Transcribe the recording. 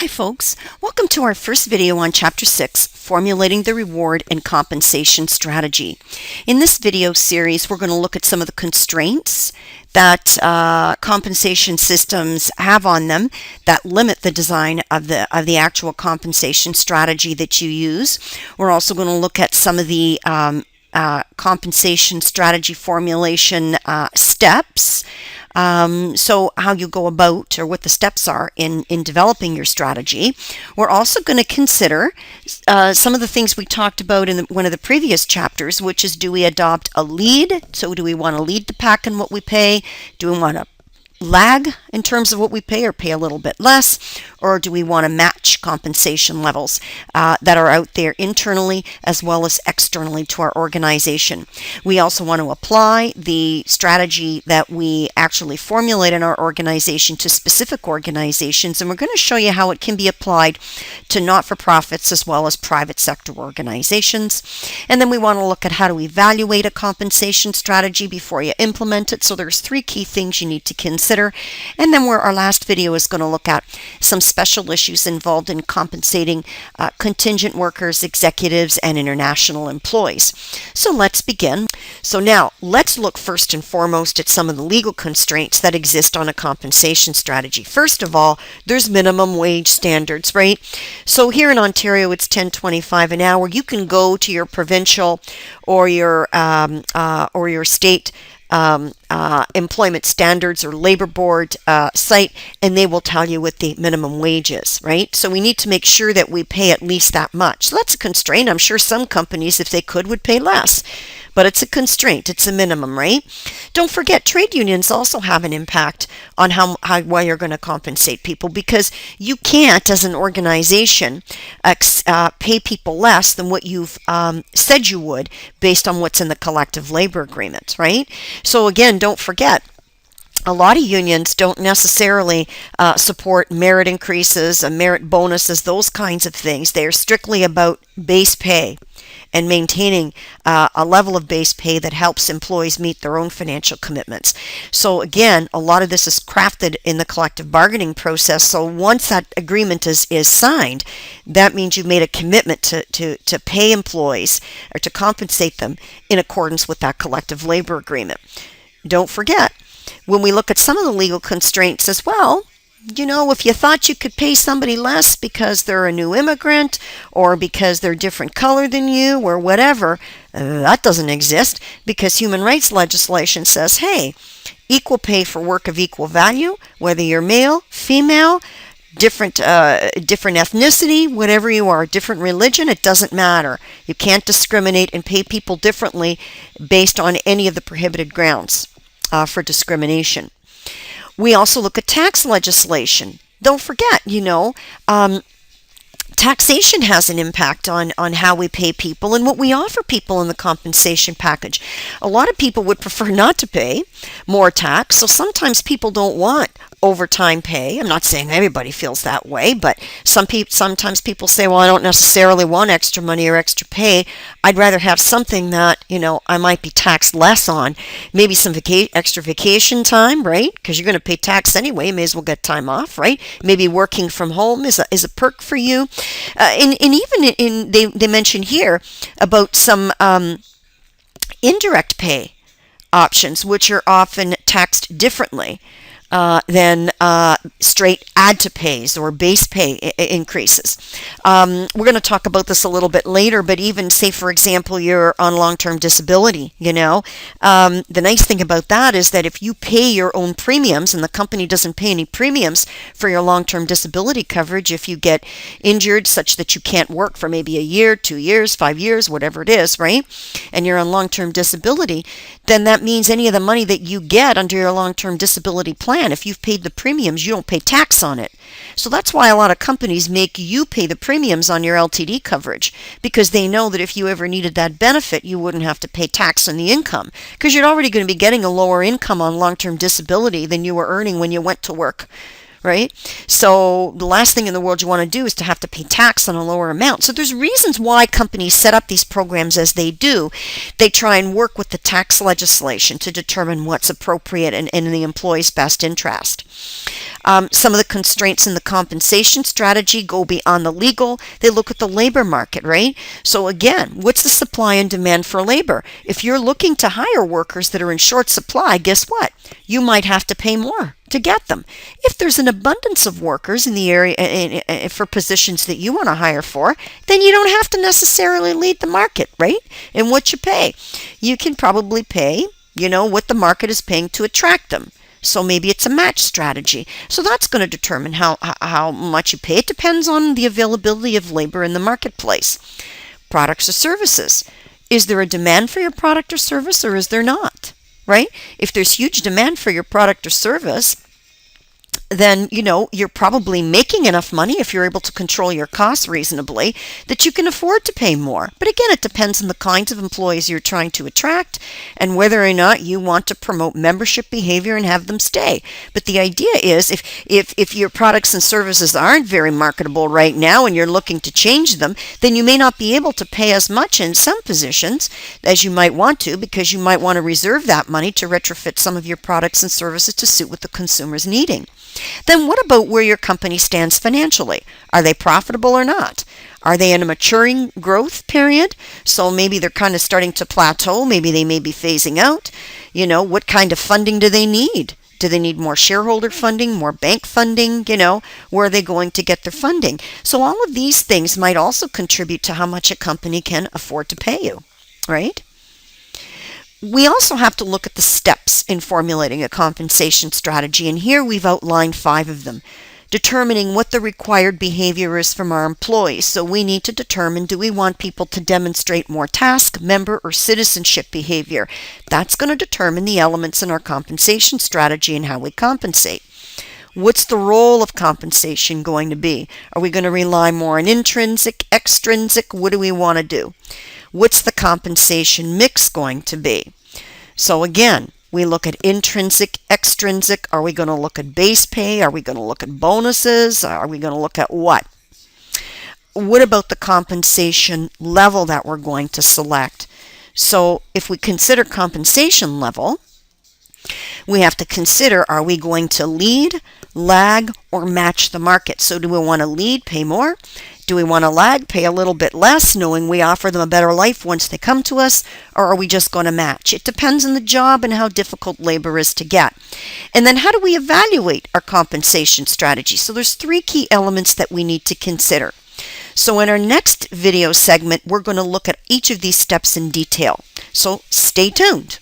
Hi folks, welcome to our first video on Chapter 6, Formulating the Reward and Compensation Strategy. In this video series, we're going to look at some of the constraints that compensation systems have on them that limit the design of the actual compensation strategy that you use. We're also going to look at some of the compensation strategy formulation steps. So how you go about or what the steps are in developing your strategy. We're also going to consider some of the things we talked about in one of the previous chapters, which is, do we adopt a lead? So do we want to lead the pack in what we pay? Do we want to lag in terms of what we pay or pay a little bit less? Or do we want to match compensation levels that are out there internally as well as externally to our organization? We also want to apply the strategy that we actually formulate in our organization to specific organizations, and we're going to show you how it can be applied to not-for-profits as well as private sector organizations. And then we want to look at how to evaluate a compensation strategy before you implement it. So there's 3 key things you need to consider. And then our last video is going to look at some special issues involved in compensating contingent workers, executives, and international employees. So let's begin. So now let's look first and foremost at some of the legal constraints that exist on a compensation strategy. First of all, there's minimum wage standards, right? So here in Ontario, it's $10.25 an hour. You can go to your provincial or your state employment standards or labor board site, and they will tell you what the minimum wage is, right? So we need to make sure that we pay at least that much. So that's a constraint. I'm sure some companies, if they could, would pay less, but it's a constraint. It's a minimum, right? Don't forget, trade unions also have an impact on why you're going to compensate people, because you can't, as an organization, pay people less than what you've said you would based on what's in the collective labor agreement, right? So again, don't forget, a lot of unions don't necessarily support merit increases, merit bonuses, those kinds of things. They're strictly about base pay and maintaining a level of base pay that helps employees meet their own financial commitments. So again, a lot of this is crafted in the collective bargaining process. So once that agreement is signed, that means you've made a commitment to pay employees or to compensate them in accordance with that collective labor agreement. Don't forget, when we look at some of the legal constraints as well, you know, if you thought you could pay somebody less because they're a new immigrant or because they're a different color than you or whatever, that doesn't exist, because human rights legislation says, hey, equal pay for work of equal value, whether you're male, female, different ethnicity, whatever you are, different religion, it doesn't matter. You can't discriminate and pay people differently based on any of the prohibited grounds for discrimination. We also look at tax legislation. Don't forget, taxation has an impact on how we pay people and what we offer people in the compensation package. A lot of people would prefer not to pay more tax, so sometimes people don't want overtime pay. I'm not saying everybody feels that way, but sometimes people say, well, I don't necessarily want extra money or extra pay. I'd rather have something that, I might be taxed less on. Maybe some extra vacation time, right? Because you're going to pay tax anyway. You may as well get time off, right? Maybe working from home is a perk for you. And even they mention here about some indirect pay options, which are often taxed differently than straight add to pays or base pay increases. We're going to talk about this a little bit later, but even say, for example, you're on long-term disability, the nice thing about that is that if you pay your own premiums and the company doesn't pay any premiums for your long-term disability coverage, if you get injured such that you can't work for maybe a year, 2 years, 5 years, whatever it is, right? And you're on long-term disability, then that means any of the money that you get under your long-term disability plan, if you've paid the premiums, you don't pay tax on it. So that's why a lot of companies make you pay the premiums on your LTD coverage, because they know that if you ever needed that benefit, you wouldn't have to pay tax on the income, because you're already going to be getting a lower income on long-term disability than you were earning when you went to work. Right? So the last thing in the world you want to do is to have to pay tax on a lower amount. So there's reasons why companies set up these programs as they do. They try and work with the tax legislation to determine what's appropriate and in the employee's best interest. Some of the constraints in the compensation strategy go beyond the legal. They look at the labor market, right? So again, what's the supply and demand for labor? If you're looking to hire workers that are in short supply, guess what? You might have to pay more to get them. If there's an abundance of workers in the area for positions that you want to hire for, then you don't have to necessarily lead the market, right? And what you pay. You can probably pay, what the market is paying to attract them. So maybe it's a match strategy. So that's going to determine how much you pay. It depends on the availability of labor in the marketplace. Products or services. Is there a demand for your product or service, or is there not? Right? If there's huge demand for your product or service, then, you're probably making enough money if you're able to control your costs reasonably that you can afford to pay more. But again, it depends on the kinds of employees you're trying to attract and whether or not you want to promote membership behavior and have them stay. But the idea is if your products and services aren't very marketable right now and you're looking to change them, then you may not be able to pay as much in some positions as you might want to, because you might want to reserve that money to retrofit some of your products and services to suit what the consumer's needing. Then what about where your company stands financially? Are they profitable or not? Are they in a maturing growth period? So maybe they're kind of starting to plateau. Maybe they may be phasing out. What kind of funding do they need? Do they need more shareholder funding, more bank funding? Where are they going to get their funding? So all of these things might also contribute to how much a company can afford to pay you, right? We also have to look at the steps in formulating a compensation strategy, and here we've outlined 5 of them. Determining what the required behavior is from our employees. So we need to determine, do we want people to demonstrate more task, member, or citizenship behavior? That's going to determine the elements in our compensation strategy and how we compensate. What's the role of compensation going to be? Are we going to rely more on intrinsic, extrinsic? What do we want to do? What's the compensation mix going to be? So again, we look at intrinsic, extrinsic. Are we going to look at base pay? Are we going to look at bonuses? Are we going to look at what? What about the compensation level that we're going to select? So if we consider compensation level, we have to consider, are we going to lead, lag, or match the market? So do we want to lead, pay more? Do we want to lag, pay a little bit less, knowing we offer them a better life once they come to us? Or are we just going to match? It depends on the job and how difficult labor is to get. And then how do we evaluate our compensation strategy? So there's 3 key elements that we need to consider. So in our next video segment, we're going to look at each of these steps in detail. So stay tuned.